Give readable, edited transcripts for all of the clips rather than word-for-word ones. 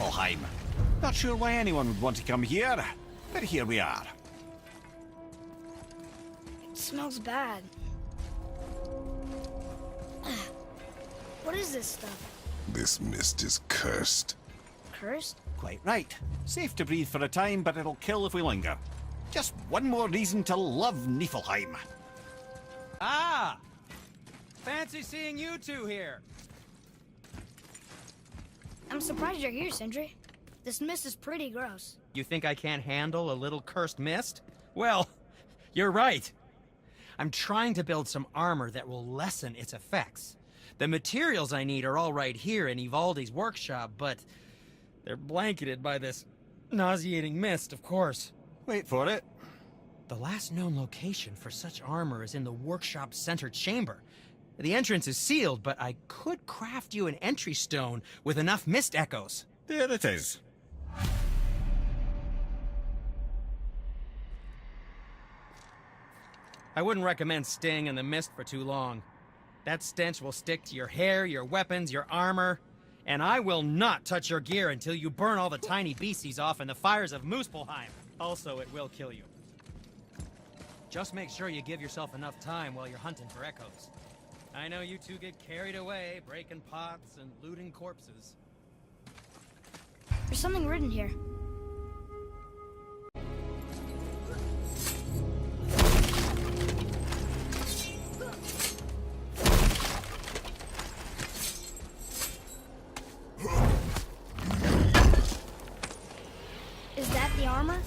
Niflheim. Not sure why anyone would want to come here, but here we are. It smells bad. What is this stuff? This mist is cursed. Cursed? Quite right. Safe to breathe for a time, but it'll kill if we linger. Just one more reason to love Niflheim. Ah! Fancy seeing you two here. I'm surprised you're here, Sindri. This mist is pretty gross. You think I can't handle a little cursed mist? Well, you're right. I'm trying to build some armor that will lessen its effects. The materials I need are all right here in Ivaldi's workshop, but they're blanketed by this nauseating mist, of course. Wait for it. The last known location for such armor is in the workshop's center chamber. The entrance is sealed, but I could craft you an entry stone with enough mist echoes. There it is. I wouldn't recommend staying in the mist for too long. That stench will stick to your hair, your weapons, your armor, and I will not touch your gear until you burn all the tiny beasties off in the fires of Muspelheim. Also, it will kill you. Just make sure you give yourself enough time while you're hunting for echoes. I know you two get carried away, breaking pots and looting corpses. There's something written here. Is that the armor?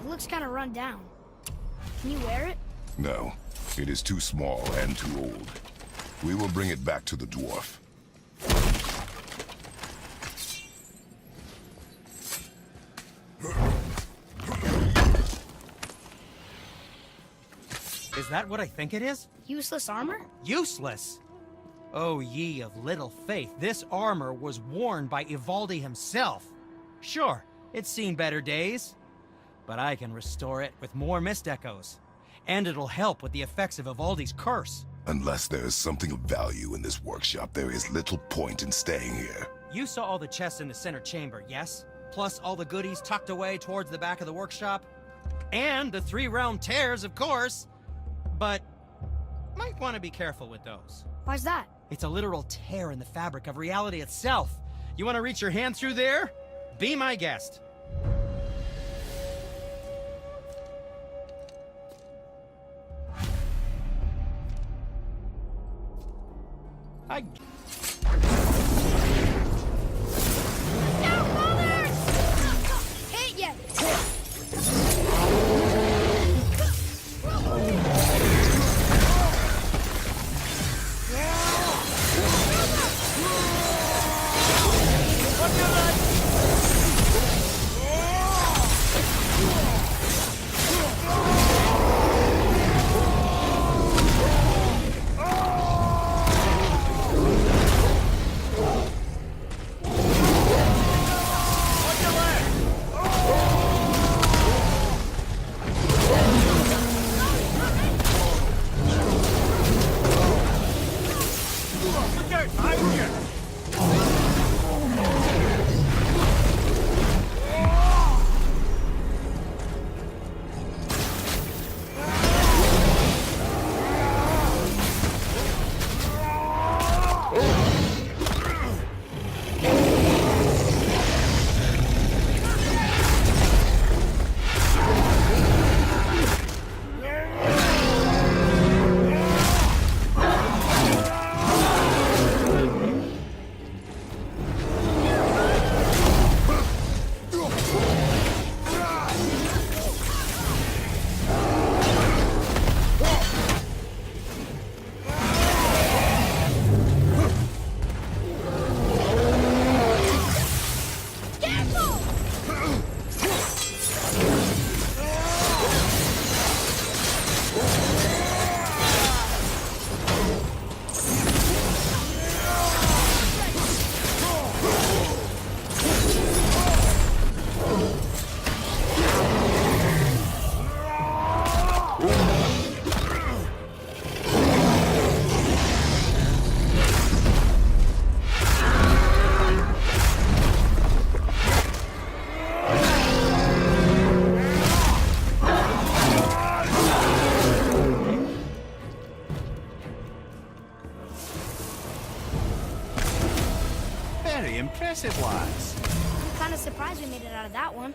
It looks kind of run down. Can you wear it? No, it is too small and too old. We will bring it back to the dwarf. Is that what I think it is? Useless armor? Useless! Oh, ye of little faith, this armor was worn by Ivaldi himself. Sure, it's seen better days, but I can restore it with more mist echoes. And it'll help with the effects of Ivaldi's curse. Unless there is something of value in this workshop, there is little point in staying here. You saw all the chests in the center chamber, yes? Plus all the goodies tucked away towards the back of the workshop? And the 3-realm tears, of course! But might want to be careful with those. Why's that? It's a literal tear in the fabric of reality itself. You want to reach your hand through there? Be my guest. No, Father! Hit ya! impressive, lads. I'm kind of surprised we made it out of that one.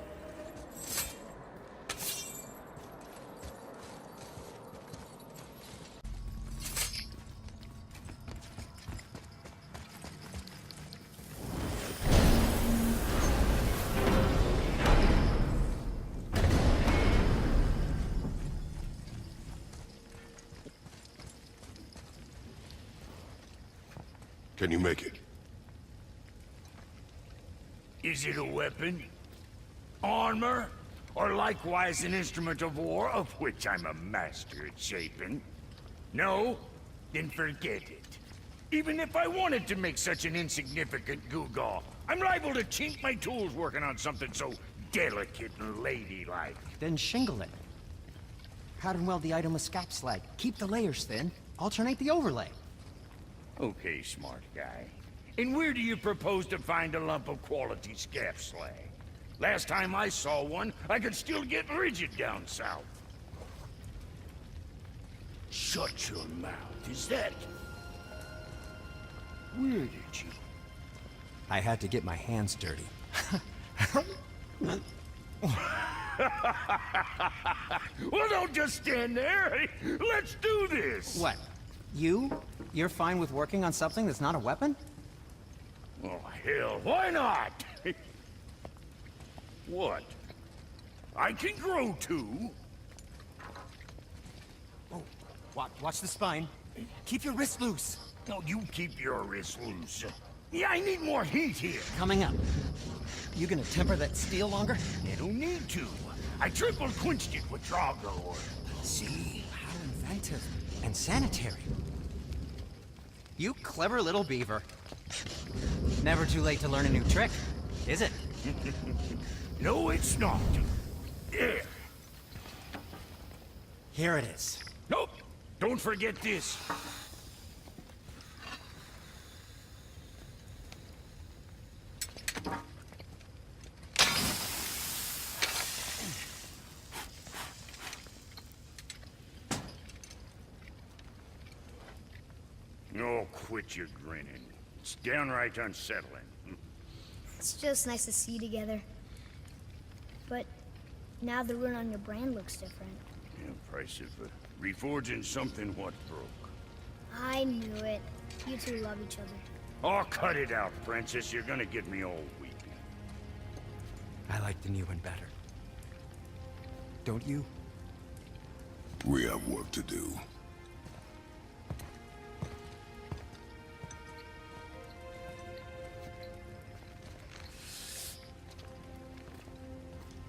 Can you make it? Is it a weapon? Armor? Or likewise an instrument of war, of which I'm a master at shaping? No? Then forget it. Even if I wanted to make such an insignificant gewgaw, I'm liable to chink my tools working on something so delicate and ladylike. Then shingle it. Powder and weld the item with scap slag. Keep the layers thin. Alternate the overlay. Okay, smart guy. And where do you propose to find a lump of quality scap slag? Last time I saw one, I could still get rigid down south. Shut your mouth, is that? Where did you? I had to get my hands dirty. Well, don't just stand there. Let's do this. What? You're fine with working on something that's not a weapon? Oh, hell, why not? What? I can grow too. Oh, watch the spine. Keep your wrist loose. No, you keep your wrist loose. Yeah, I need more heat here. Coming up. You gonna temper that steel longer? You don't need to. I triple quenched it with Drago. See? How inventive. And sanitary. You clever little beaver. Never too late to learn a new trick, is it? No, it's not. There. Here it is. Nope. Don't forget this. Oh, quit your grinning. It's downright unsettling. It's just nice to see you together. But now the rune on your brand looks different. Yeah, price of reforging something what broke. I knew it. You two love each other. Oh, cut it out, Princess. You're gonna get me all weepy. I like the new one better. Don't you? We have work to do.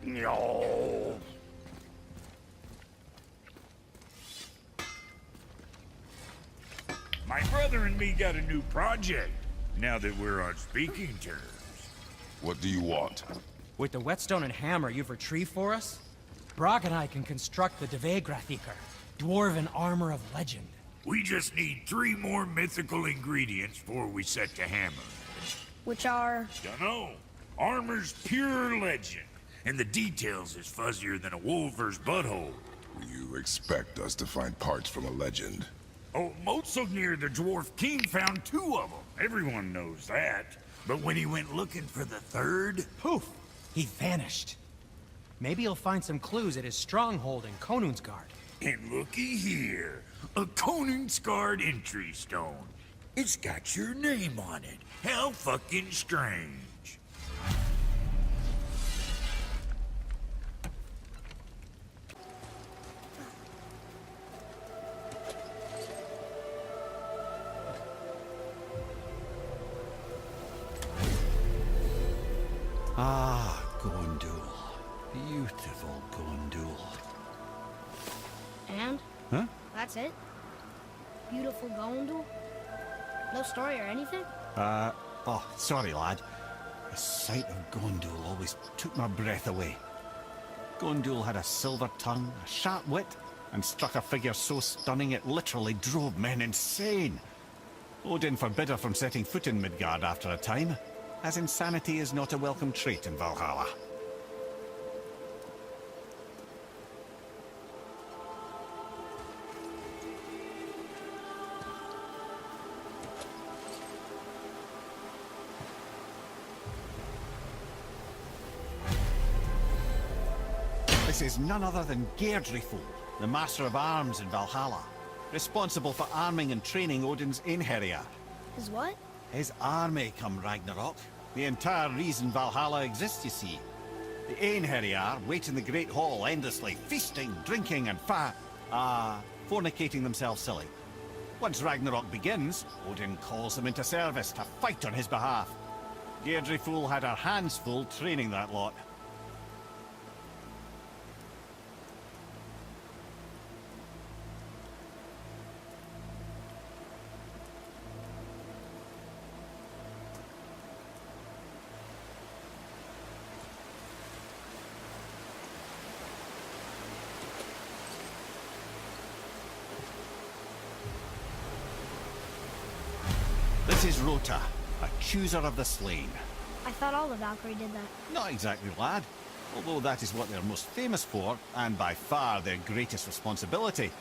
No. My brother and me got a new project, now that we're on speaking terms. What do you want? With the whetstone and hammer you've retrieved for us, Brock and I can construct the Dvegrathikar, dwarven armor of legend. We just need 3 more mythical ingredients before we set to hammer. Which are... Dunno. Armor's pure legend, and the details is fuzzier than a wolver's butthole. You expect us to find parts from a legend? Oh, Motsognir the Dwarf King found 2 of them. Everyone knows that. But when he went looking for the 3rd... Poof! He vanished. Maybe he'll find some clues at his stronghold in Konunsgard. And looky here, a Konunsgard entry stone. It's got your name on it. How fucking strange. Ah, Gondul. Beautiful Gondul. And? Huh? That's it? Beautiful Gondul? No story or anything? Oh, sorry, lad. The sight of Gondul always took my breath away. Gondul had a silver tongue, a sharp wit, and struck a figure so stunning it literally drove men insane. Odin forbid her from setting foot in Midgard after a time, as insanity is not a welcome trait in Valhalla. This is none other than Geirdriful, the Master of Arms in Valhalla, responsible for arming and training Odin's Einherjar. Is what? His army come Ragnarok. The entire reason Valhalla exists, you see. The Einherjar wait in the Great Hall endlessly, feasting, drinking, and fornicating themselves silly. Once Ragnarok begins, Odin calls them into service to fight on his behalf. Geirdriful had her hands full training that lot. This is Rota, accuser of the slain. I thought all the Valkyrie did that. Not exactly, lad. Although that is what they're most famous for, and by far their greatest responsibility.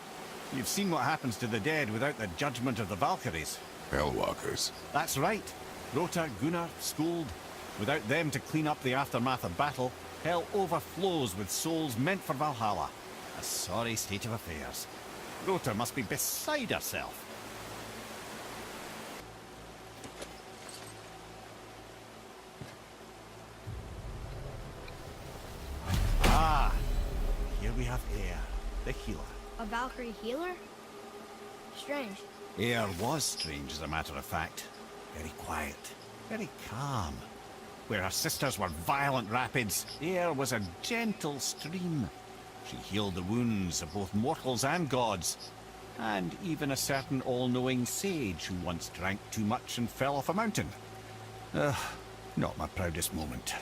You've seen what happens to the dead without the judgment of the Valkyries. Hellwalkers. That's right. Rota, Gunnar, Skuld. Without them to clean up the aftermath of battle, hell overflows with souls meant for Valhalla. A sorry state of affairs. Rota must be beside herself. Ah, here we have Eir, the healer. A Valkyrie healer? Strange. Eir was strange, as a matter of fact. Very quiet, very calm. Where her sisters were violent rapids, Eir was a gentle stream. She healed the wounds of both mortals and gods, and even a certain all-knowing sage who once drank too much and fell off a mountain. Not my proudest moment.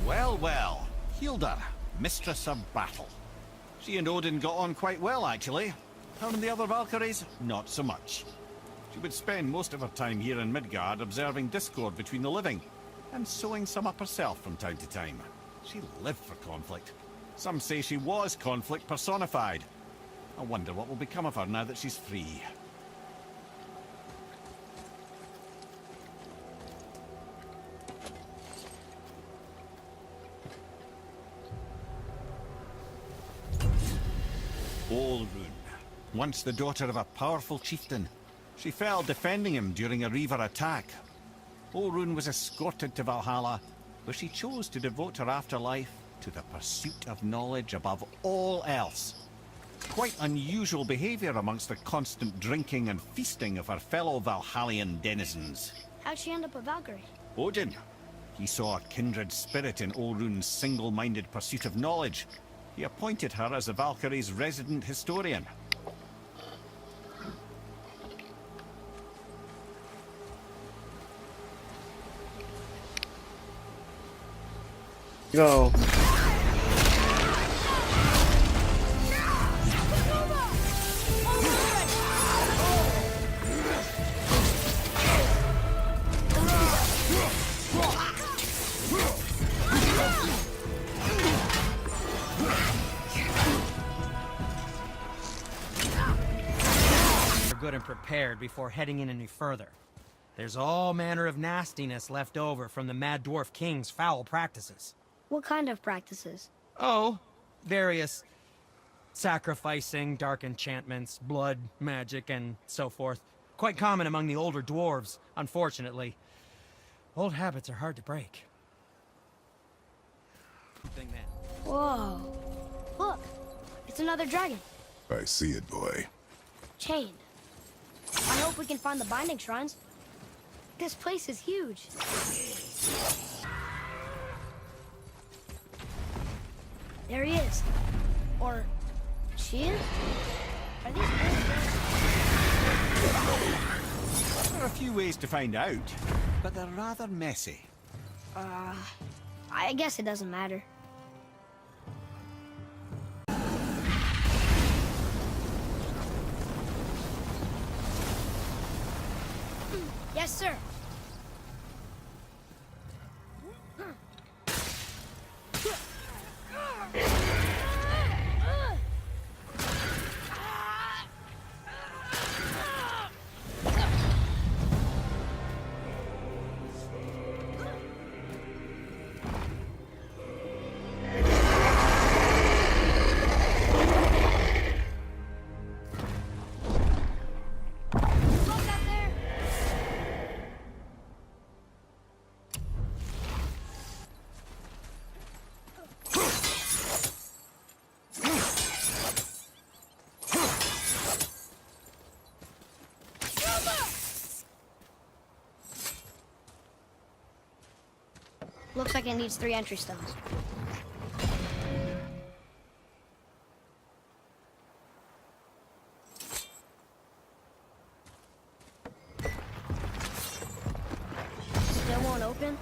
Well, well, Hilda, mistress of battle. She and Odin got on quite well, actually. Her and the other Valkyries, not so much. She would spend most of her time here in Midgard observing discord between the living, and sewing some up herself from time to time. She lived for conflict. Some say she was conflict personified. I wonder what will become of her now that she's free. Olrun, once the daughter of a powerful chieftain. She fell defending him during a Reaver attack. Olrun was escorted to Valhalla, where she chose to devote her afterlife to the pursuit of knowledge above all else. Quite unusual behavior amongst the constant drinking and feasting of her fellow Valhallian denizens. How'd she end up a Valkyrie? Odin. He saw a kindred spirit in Olrun's single-minded pursuit of knowledge. He appointed her as the Valkyrie's resident historian. Go. Good and prepared before heading in any further. There's all manner of nastiness left over from the Mad Dwarf King's foul practices. What kind of practices? Oh, various sacrificing, dark enchantments, blood, magic, and so forth. Quite common among the older dwarves, unfortunately. Old habits are hard to break. Whoa. Look, it's another dragon. I see it, boy. Chained. I hope we can find the binding shrines. This place is huge. There he is. Or she is? Are these There are a few ways to find out, but they're rather messy. I guess it doesn't matter. Yes, sir. Looks like it needs 3 entry stones. Still won't open?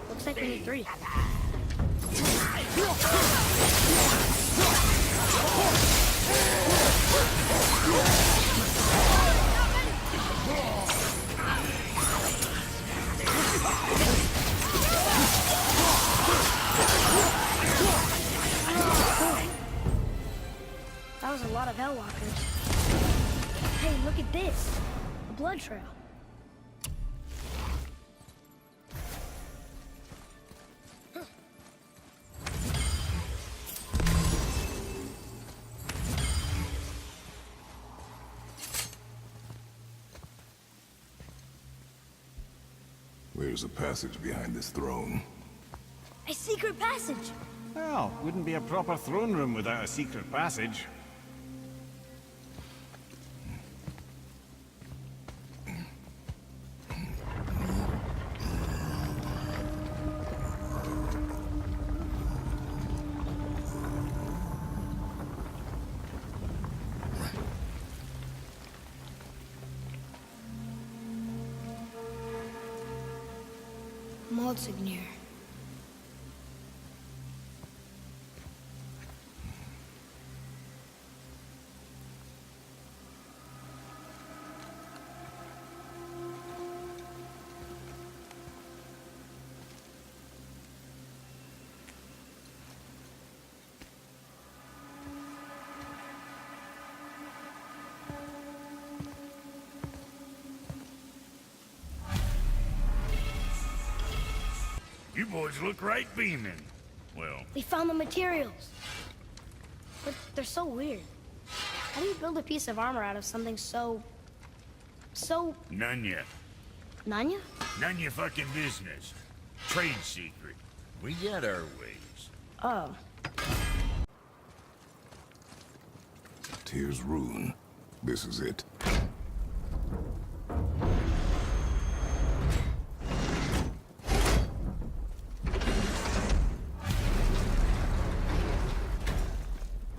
Looks like we need 3. That was a lot of Hellwalkers. Hey, look at this. A blood trail. There's a passage behind this throne. A secret passage. Well, wouldn't be a proper throne room without a secret passage. Monsignor. You boys look right beaming. Well, We found the materials. But they're so weird. How do you build a piece of armor out of something so none yet. Nanya? None your fucking business. Trade secret. We got our ways. Oh. Tyr's rune. This is it.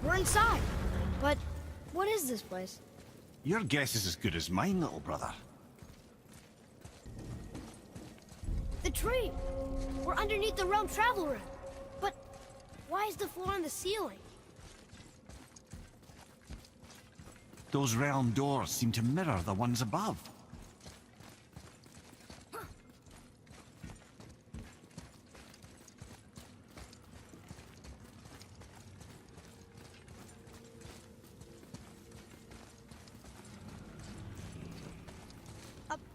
We're inside. But what is this place? Your guess is as good as mine, little brother. The tree! We're underneath the realm travel room. But why is the floor on the ceiling? Those realm doors seem to mirror the ones above.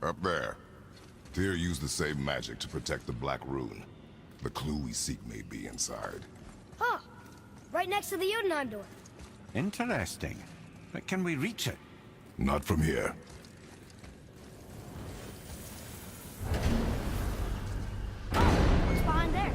Up there. Tyr used the same magic to protect the Black Rune. The clue we seek may be inside. Huh. Right next to the Udanon door. Interesting. But can we reach it? Not from here. What's behind there?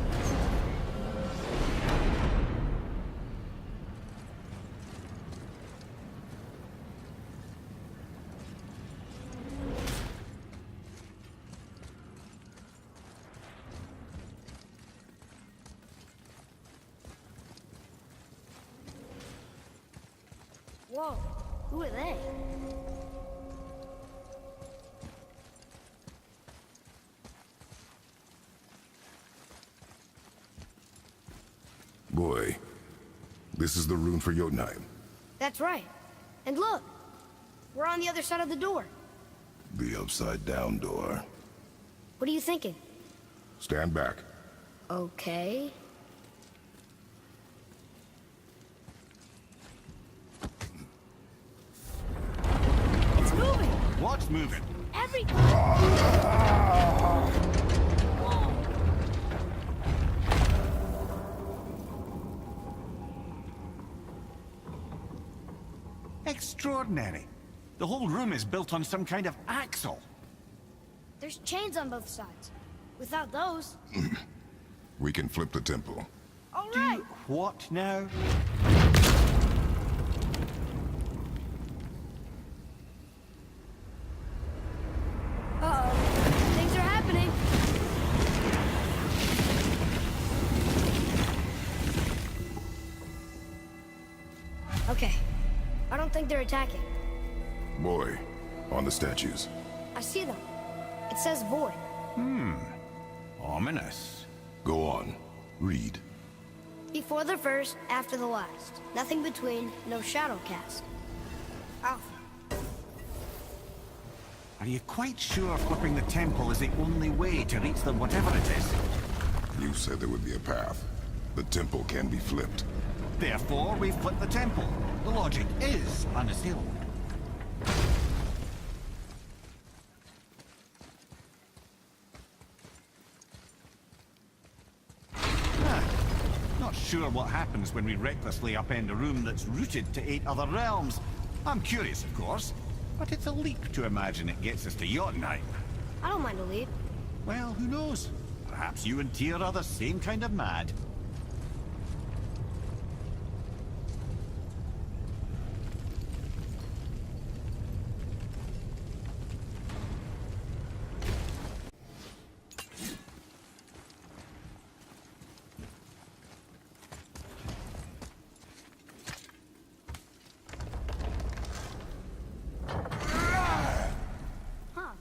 Whoa, who are they? Boy, this is the rune for Jotunheim. That's right. And look, we're on the other side of the door. The upside-down door. What are you thinking? Stand back. Okay. It's moving! What's moving? Every... Whoa! Extraordinary. The whole room is built on some kind of axle. There's chains on both sides. Without those... We can flip the temple. All right! What now? Uh-oh. Things are happening. Okay. I don't think they're attacking. Boy, on the statues. I see them. It says void. Ominous. Go on. Read. Before the first, after the last. Nothing between, no shadow cast. Alpha. Are you quite sure flipping the temple is the only way to reach them, whatever it is? You said there would be a path. The temple can be flipped. Therefore, we flip the temple. The logic is unassailable. Not sure what happens when we recklessly upend a room that's rooted to 8 other realms. I'm curious, of course, but it's a leap to imagine it gets us to Jotunheim. I don't mind a leap. Well, who knows? Perhaps you and Tyr are the same kind of mad. Huh.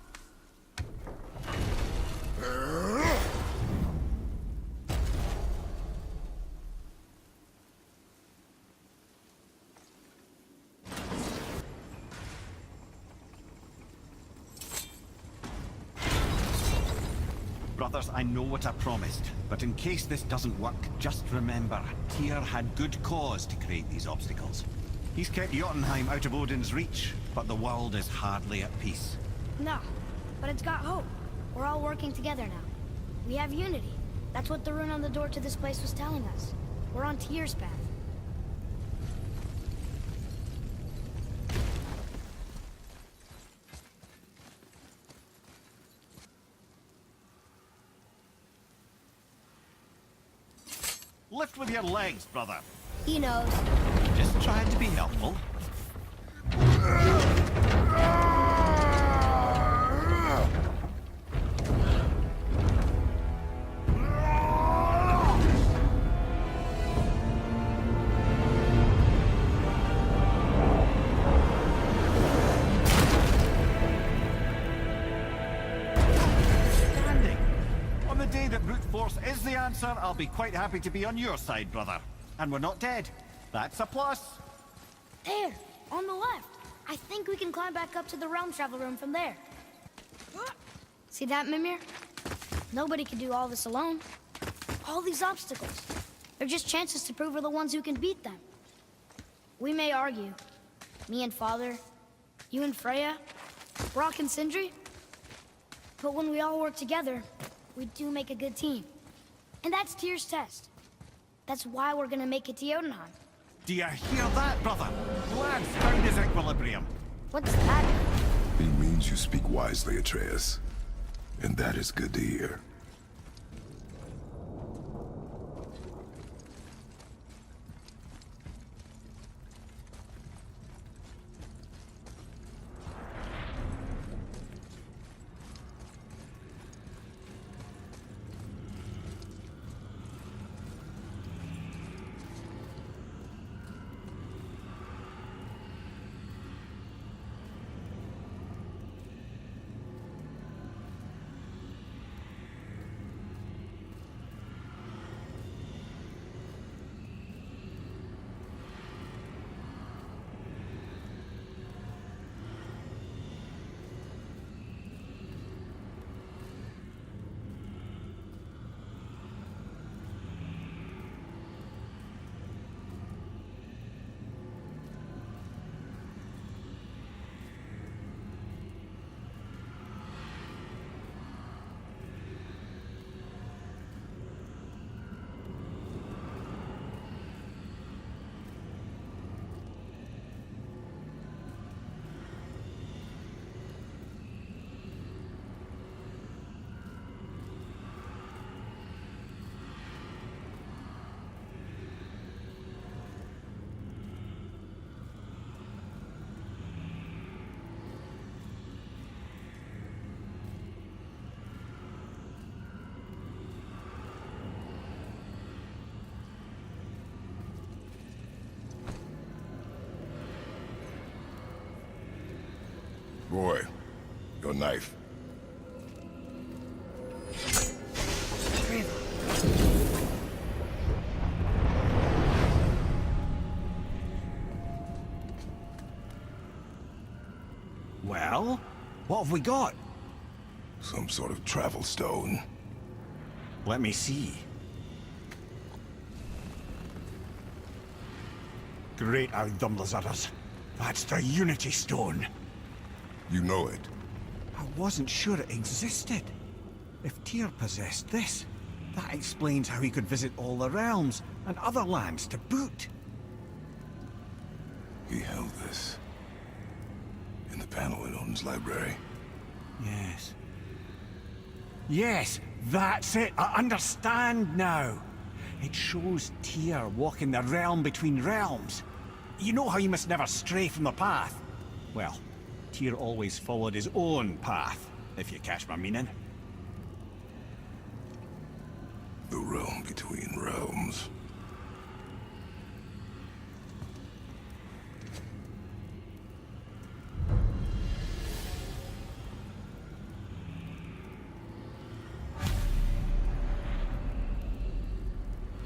Brothers, I know what I promised, but in case this doesn't work, just remember, Tyr had good cause to create these obstacles. He's kept Jotunheim out of Odin's reach, but the world is hardly at peace. No, but it's got hope. We're all working together now. We have unity. That's what the rune on the door to this place was telling us. We're on Tyr's path. Lift with your legs, brother. He knows. Just trying to be helpful. Standing. On the day that brute force is the answer, I'll be quite happy to be on your side, brother. And we're not dead. That's a plus. There, on the left. I think we can climb back up to the realm travel room from there. See that, Mimir? Nobody can do all this alone. All these obstacles. They're just chances to prove we're the ones who can beat them. We may argue. Me and Father, you and Freya, Brock and Sindri. But when we all work together, we do make a good team. And that's Tyr's test. That's why we're gonna make it to Jotunheim. Do you hear that, brother? Lad's found his equilibrium. What's that? He means you speak wisely, Atreus. And that is good to hear. Boy, your knife. Well, what have we got? Some sort of travel stone. Let me see. Great Outdumblers. That's the Unity Stone. You know it. I wasn't sure it existed. If Tyr possessed this, that explains how he could visit all the realms and other lands to boot. He held this in the panel in Odin's library. Yes. Yes, that's it. I understand now. It shows Tyr walking the realm between realms. You know how you must never stray from the path? Well, Tyr always followed his own path, if you catch my meaning. The realm between realms.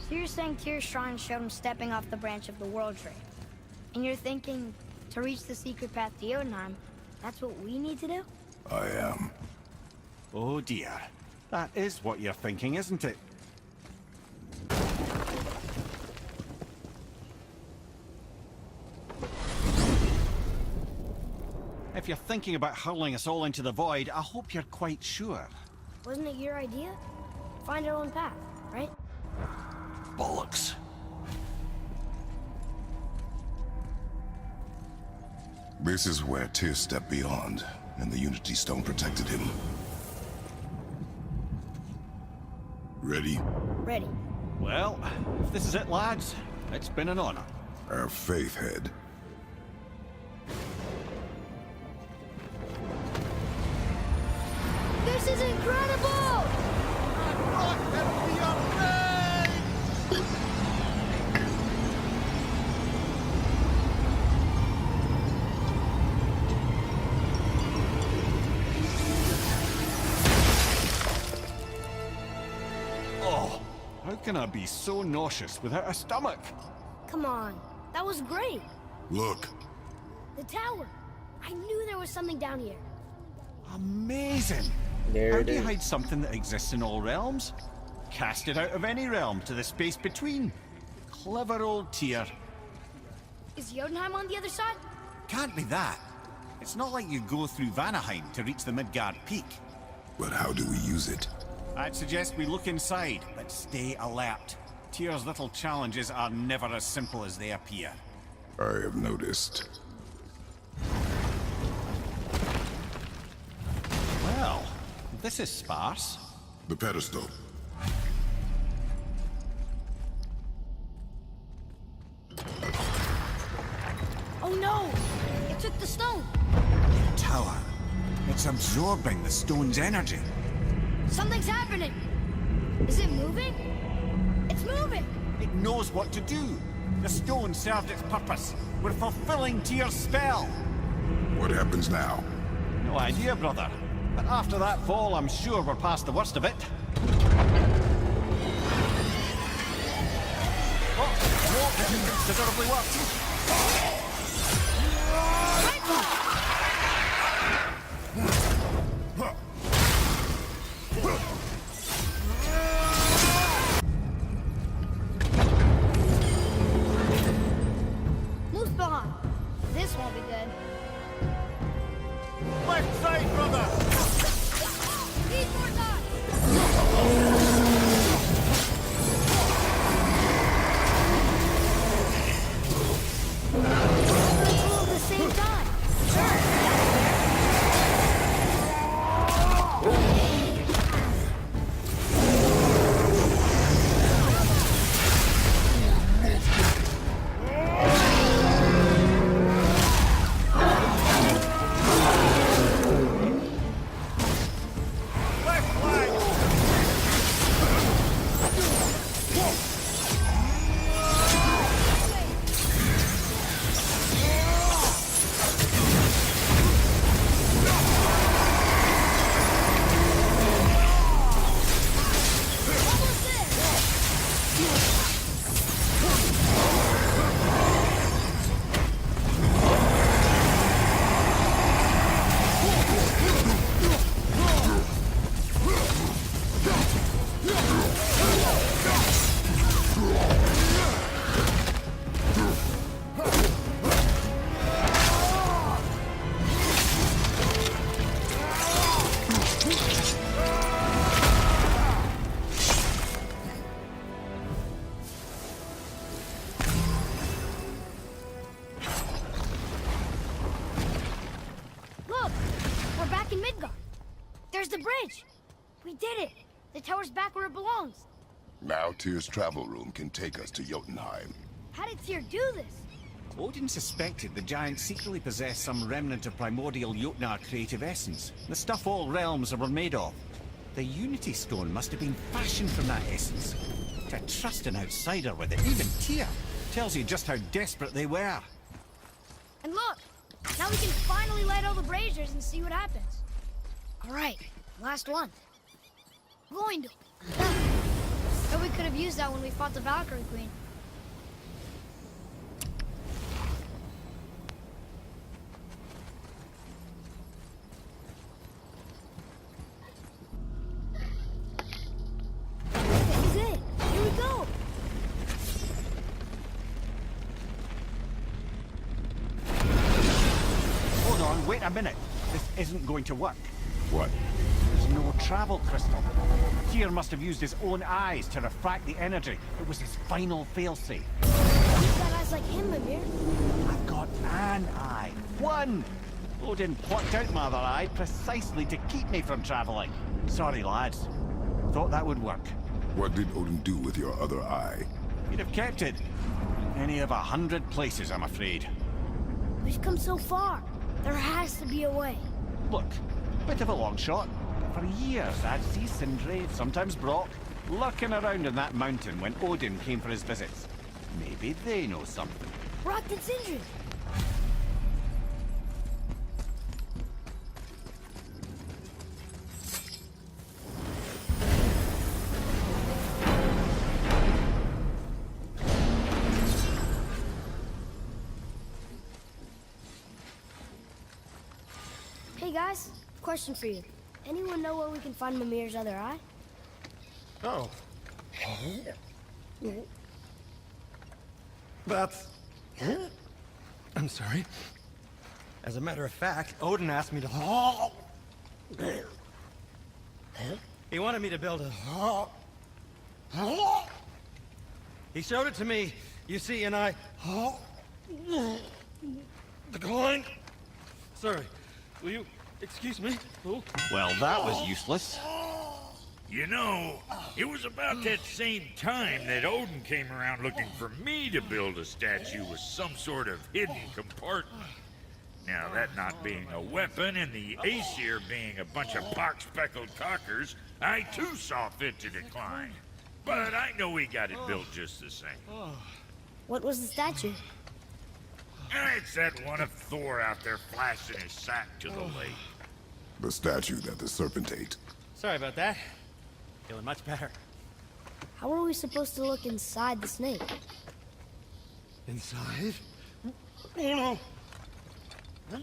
So you're saying Tyr's shrine showed him stepping off the branch of the World Tree. And you're thinking, to reach the secret path to Jotunheim, that's what we need to do? I am. Oh dear. That is what you're thinking, isn't it? If you're thinking about hurling us all into the void, I hope you're quite sure. Wasn't it your idea? Find our own path, right? Bollocks. This is where Tyr stepped beyond, and the Unity Stone protected him. Ready? Ready. Well, if this is it, lads, it's been an honor. Our faith head. This is incredible! Oh, how can I be so nauseous without a stomach? Come on, that was great. Look. The tower. I knew there was something down here. Amazing! There How it do you is. hide something that exists in all realms? Cast it out of any realm to the space between. Clever old Tyr. Is Jotunheim on the other side? Can't be that. It's not like you go through Vanaheim to reach the Midgard Peak. But how do we use it? I'd suggest we look inside, but stay alert. Tyr's little challenges are never as simple as they appear. I have noticed. Well, this is sparse. The pedestal. Oh no! It took the stone! Tower. It's absorbing the stone's energy. Something's happening! Is it moving? It's moving! It knows what to do. The stone served its purpose. We're fulfilling Tyr's spell. What happens now? No idea, brother. But after that fall, I'm sure we're past the worst of it. Oh, no, this is considerably worse. Muspelheim! This won't be good. Left side, brother! Need more time! All at the same time! Left flank! in Midgard. There's the bridge. We did it. The tower's back where it belongs. Now Tyr's travel room can take us to Jotunheim. How did Tyr do this? Odin suspected the giant secretly possessed some remnant of primordial Jotnar creative essence, the stuff all realms were made of. The Unity Stone must have been fashioned from that essence. To trust an outsider with it, even Tyr, tells you just how desperate they were. And look, now we can finally light all the braziers and see what happens. All right, last one. Going to. Bet we could have used that when we fought the Valkyrie Queen. This is it. Here we go. Hold on, wait a minute. This isn't going to work. What? There's no travel crystal. Tyr must have used his own eyes to refract the energy. It was his final failsafe. You've got eyes like him, Mimir. I've got an eye. One! Odin plucked out my other eye precisely to keep me from traveling. Sorry, lads. Thought that would work. What did Odin do with your other eye? He'd have kept it. Any of 100 places, I'm afraid. We've come so far. There has to be a way. Look, bit of a long shot. For years, I'd see Sindri, sometimes Brock, lurking around in that mountain when Odin came for his visits. Maybe they know something. Brock and Sindri. Hey guys, question for you. Anyone know where we can find Mimir's other eye? Oh. That's... I'm sorry. As a matter of fact, Odin asked me to... He wanted me to build a... He showed it to me, you see, and I... Declined. Sorry, will you excuse me? Oh. Well, that was useless. You know, it was about that same time that Odin came around looking for me to build a statue with some sort of hidden compartment. Now, that not being a weapon and the Aesir being a bunch of pock-speckled cockers, I too saw fit to decline. But I know we got it built just the same. What was the statue? It's that one of Thor out there flashing his sack to the lake. The statue that the serpent ate. Sorry about that. Feeling much better. How are we supposed to look inside the snake? Inside? Oh no!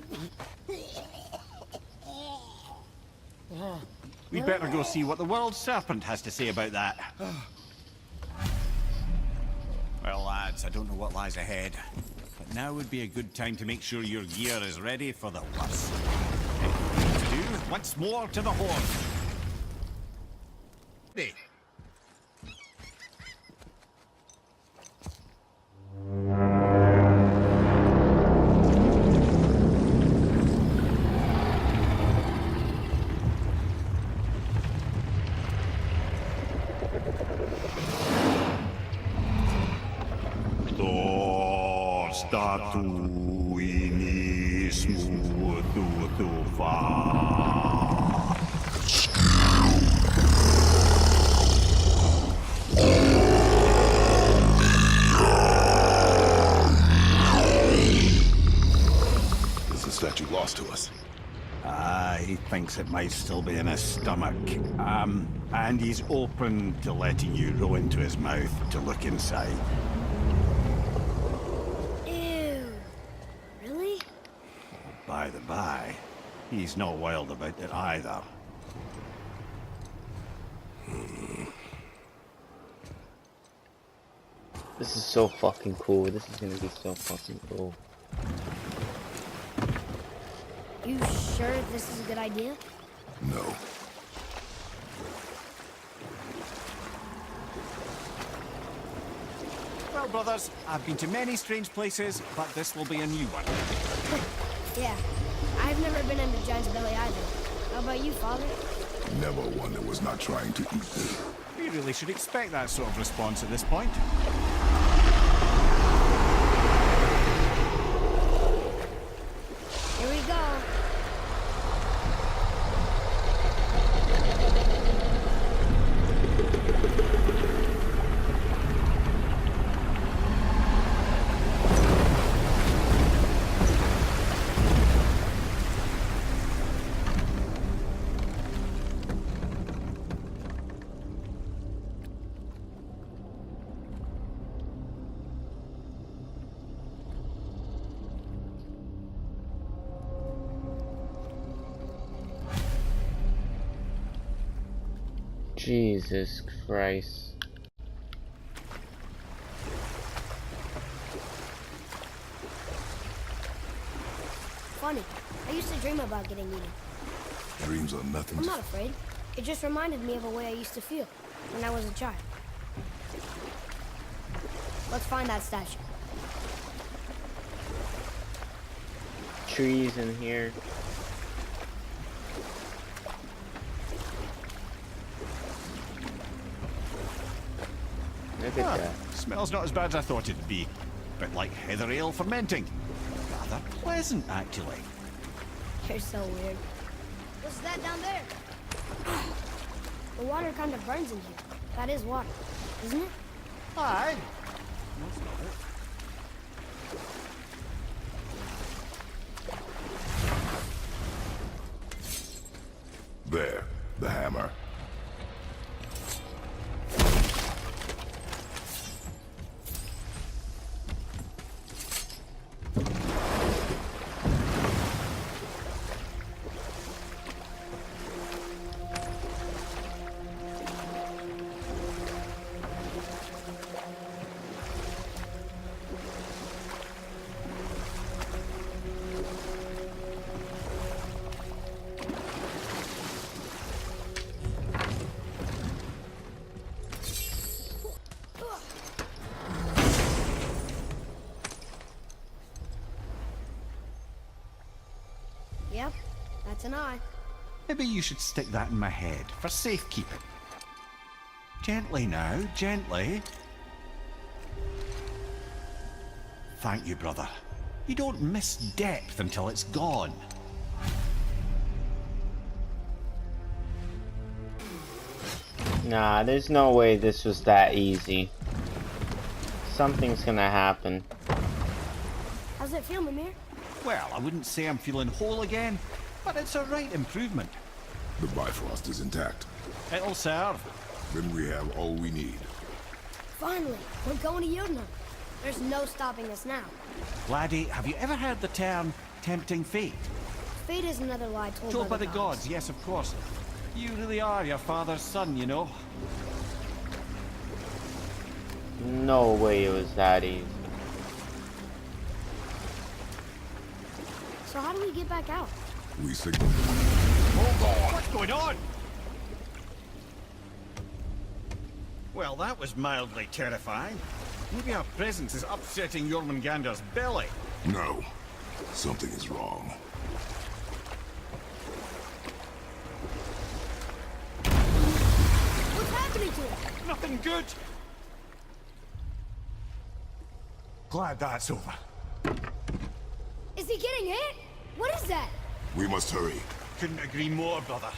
We'd better go see what the world serpent has to say about that. Well, lads, I don't know what lies ahead, but now would be a good time to make sure your gear is ready for the worst. Anything to do, once more to the horn. Hey. Is the statue lost to us? He thinks it might still be in his stomach. And he's open to letting you roll into his mouth to look inside. Ew. Really? By the by, he's not wild about it either. This is so fucking cool. This is gonna be so fucking cool. You sure this is a good idea? No. Well, brothers, I've been to many strange places, but this will be a new one. Yeah. I've never been into Giant's Belly either. How about you, Father? Never one that was not trying to eat me. We really should expect that sort of response at this point. Here we go. Jesus Christ. Funny. I used to dream about getting eaten. Dreams are nothing I'm to... not afraid. It just reminded me of a way I used to feel when I was a child. Let's find that statue. Trees in here. Look at that. Smells not as bad as I thought it'd be. Bit like heather ale fermenting. Rather pleasant, actually. You're so weird. What's that down there? The water kind of burns in here. That is water, isn't it? Aye. Most of it. There, the hammer. Yep, that's an eye. Maybe you should stick that in my head for safekeeping. Gently now, gently. Thank you, brother. You don't miss depth until it's gone. Nah, there's no way this was that easy. Something's gonna happen. How's it feel, Mimir? Well, I wouldn't say I'm feeling whole again, but it's a right improvement. The Bifrost is intact. It'll serve. Then we have all we need. Finally, we're going to Jotunheim. There's no stopping us now. Laddie, have you ever heard the term tempting fate? Fate is another lie Told by the gods, yes, of course. You really are your father's son, you know. No way it was that easy. So how do we get back out? We signal. Hold on! What's going on? Well, that was mildly terrifying. Maybe our presence is upsetting Jormungandr's belly. No. Something is wrong. What's happening to it? Nothing good. Glad that's over. Is he getting hit? What is that? We must hurry. Couldn't agree more, brother.